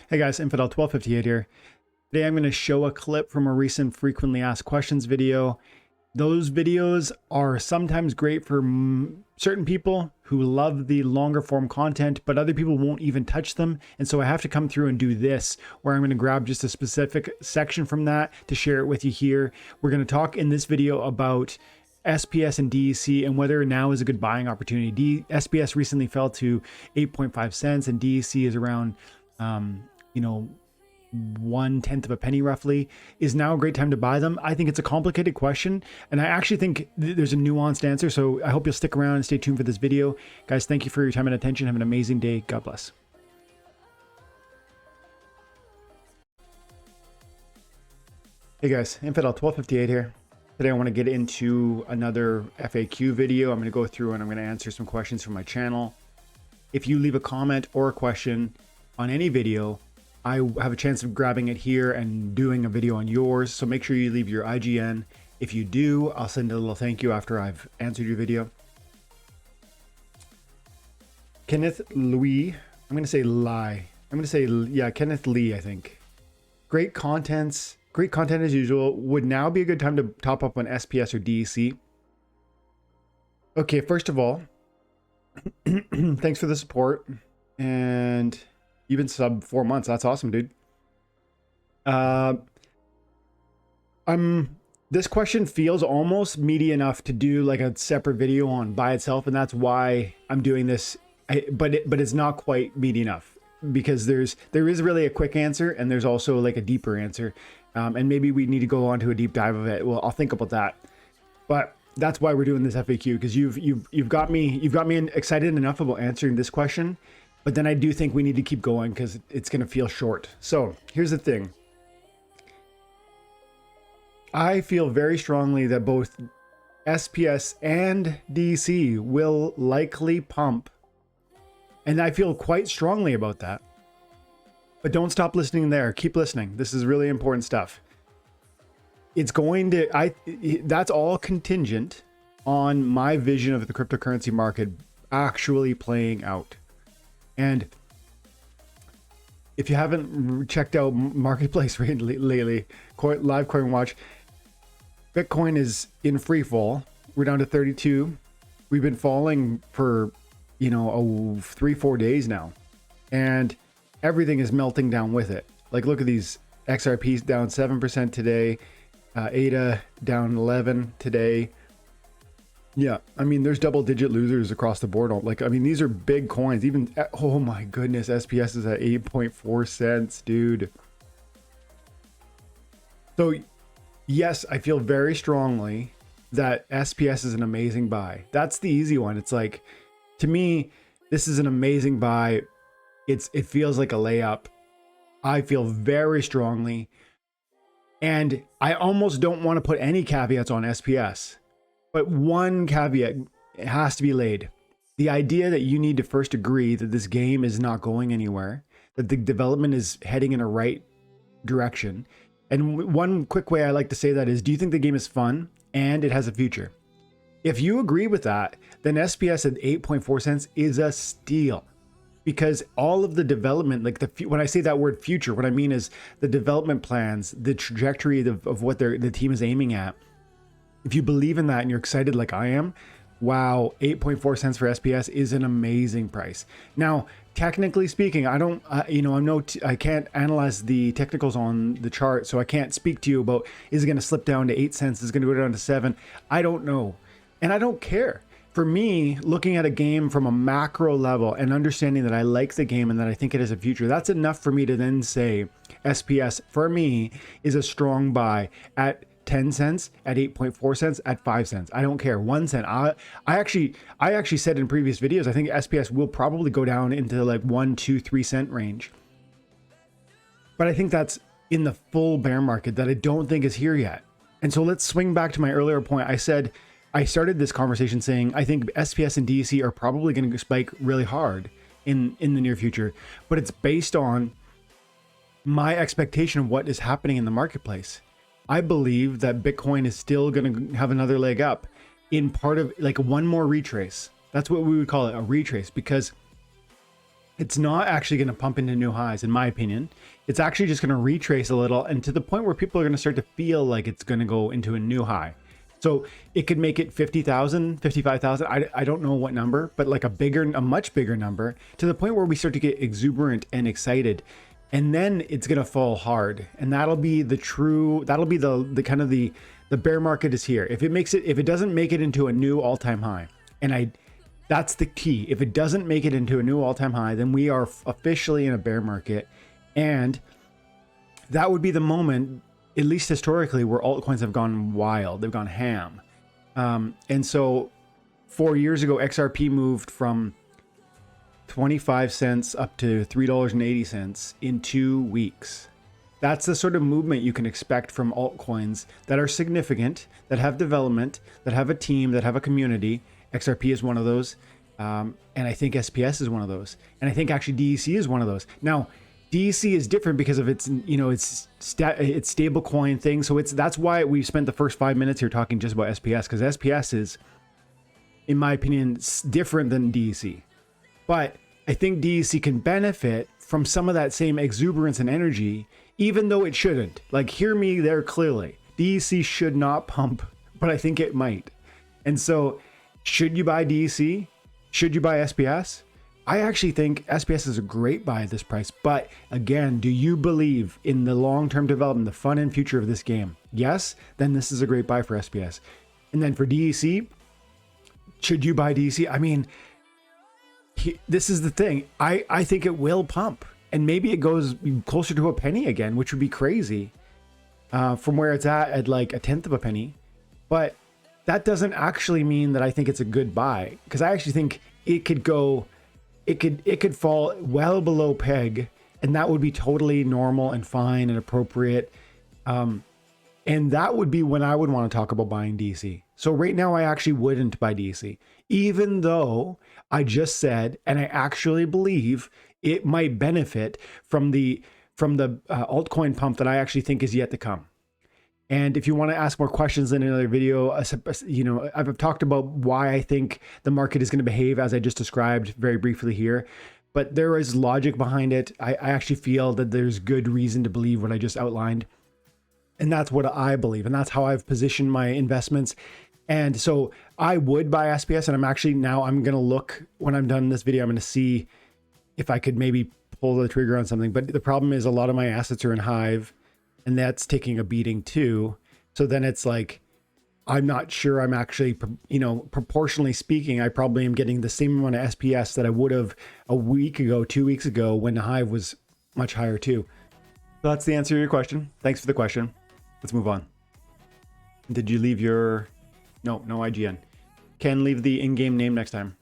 Hey guys, Infidel 1258 here. Today I'm going to show a clip from a recent frequently asked questions video. Those videos are sometimes great for certain people who love the longer form content, but other people won't even touch them. And so I have to come through and do this, where I'm going to grab just a specific section from that to share it with you here. We're going to talk in this video about SPS and DEC and whether now is a good buying opportunity. SPS recently fell to 8.5 cents and DEC is around 1/10 of a penny roughly. Is now a great time to buy them? I think it's a complicated question, and I actually think there's a nuanced answer, so I hope you'll stick around and stay tuned for this video. Guys, thank you for your time and attention. Have an amazing day. God bless. Hey guys, Infidel 1258 here. Today I want to get into another FAQ video. I'm going to go through and I'm going to answer some questions from my channel. If you leave a comment or a question on any video, I have a chance of grabbing it here and doing a video on yours. So make sure you leave your IGN. If you do, I'll send a little thank you after I've answered your video. Kenneth Louis, I'm going to say lie. I'm going to say, yeah, Kenneth Lee, I think. Great content as usual. Would now be a good time to top up on SPS or DEC? Okay, first of all, thanks for the support. And you've been sub 4 months. That's awesome, dude. This question feels almost meaty enough to do like a separate video on by itself, and that's why I'm doing this. But it's not quite meaty enough, because there is really a quick answer and there's also like a deeper answer, and maybe we need to go on to a deep dive of it. Well, I'll think about that. But that's why we're doing this FAQ, because you've got me excited enough about answering this question. But then I do think we need to keep going because it's going to feel short. So here's the thing. I feel very strongly that both SPS and DEC will likely pump. And I feel quite strongly about that. But don't stop listening there. Keep listening. This is really important stuff. It's going to, that's all contingent on my vision of the cryptocurrency market actually playing out. And if you haven't checked out Marketplace lately, live coin watch, Bitcoin is in free fall. We're down to 32. We've been falling for, 3-4 days now, and everything is melting down with it. Like, look at these XRPs down 7% today, ADA down 11 today. Yeah, I mean, there's double-digit losers across the board. Like, I mean, these are big coins. Even, oh my goodness, SPS is at 8.4 cents, dude. So, yes, I feel very strongly that SPS is an amazing buy. That's the easy one. It's like, to me, this is an amazing buy. It feels like a layup. I feel very strongly. And I almost don't want to put any caveats on SPS. But one caveat has to be laid. The idea that you need to first agree that this game is not going anywhere, that the development is heading in a right direction. And one quick way I like to say that is, do you think the game is fun and it has a future? If you agree with that, then SPS at 8.4 cents is a steal. Because all of the development, like when I say that word future, what I mean is the development plans, the trajectory of what the team is aiming at. If you believe in that and you're excited like I am, wow, 8.4 cents for SPS is an amazing price. Now, technically speaking, I can't analyze the technicals on the chart, so I can't speak to you about, is it going to slip down to 8 cents? Is it going to go down to 7? I don't know. And I don't care. For me, looking at a game from a macro level and understanding that I like the game and that I think it has a future, that's enough for me to then say SPS, for me, is a strong buy at 10 cents, at 8.4 cents, at 5 cents. I don't care. 1 cent. I actually said in previous videos, I think SPS will probably go down into like 1, 2, 3 cent range. But I think that's in the full bear market that I don't think is here yet. And so let's swing back to my earlier point. I said, I started this conversation saying, I think SPS and DEC are probably going to spike really hard in the near future, but it's based on my expectation of what is happening in the marketplace. I believe that Bitcoin is still going to have another leg up in part of like one more retrace. That's what we would call it, a retrace, because it's not actually going to pump into new highs, in my opinion. It's actually just going to retrace a little, and to the point where people are going to start to feel like it's going to go into a new high. So it could make it 50,000, 55,000. I don't know what number, but like a much bigger number, to the point where we start to get exuberant and excited. And then it's going to fall hard. And that'll be the kind of the bear market is here. If it doesn't make it into a new all-time high, that's the key. If it doesn't make it into a new all-time high, then we are officially in a bear market. And that would be the moment, at least historically, where altcoins have gone wild. They've gone ham. And so 4 years ago, XRP moved from 25 cents up to $3.80 in 2 weeks. That's the sort of movement you can expect from altcoins that are significant, that have development, that have a team, that have a community. XRP is one of those. And I think SPS is one of those. And I think actually DEC is one of those. Now, DEC is different because of its, its stable coin thing. So that's why we spent the first 5 minutes here talking just about SPS, because SPS is, in my opinion, different than DEC. But I think DEC can benefit from some of that same exuberance and energy, even though it shouldn't. Like, hear me there clearly. DEC should not pump, but I think it might. And so, should you buy DEC? Should you buy SPS? I actually think SPS is a great buy at this price. But again, do you believe in the long-term development, the fun and future of this game? Yes, then this is a great buy for SPS. And then for DEC, should you buy DEC? I mean, this is the thing. I think it will pump. And maybe it goes closer to a penny again, which would be crazy from where it's at like a tenth of a penny. But that doesn't actually mean that I think it's a good buy, because I actually think it could go... It could fall well below peg, and that would be totally normal and fine and appropriate. And that would be when I would want to talk about buying DC. So right now, I actually wouldn't buy DC, even though I just said, and I actually believe it might benefit from the altcoin pump that I actually think is yet to come. And if you want to ask more questions in another video, I've talked about why I think the market is going to behave as I just described very briefly here. But there is logic behind it. I actually feel that there's good reason to believe what I just outlined. And that's what I believe. And that's how I've positioned my investments. And so I would buy SPS. And I'm going to look, when I'm done this video, I'm going to see if I could maybe pull the trigger on something. But the problem is a lot of my assets are in Hive, and that's taking a beating too. So then it's like, I'm not sure I'm actually, proportionally speaking, I probably am getting the same amount of SPS that I would have a week ago, 2 weeks ago, when the Hive was much higher too. So that's the answer to your question. Thanks for the question. Let's move on. Did you leave your... No IGN. Ken, leave the in-game name next time.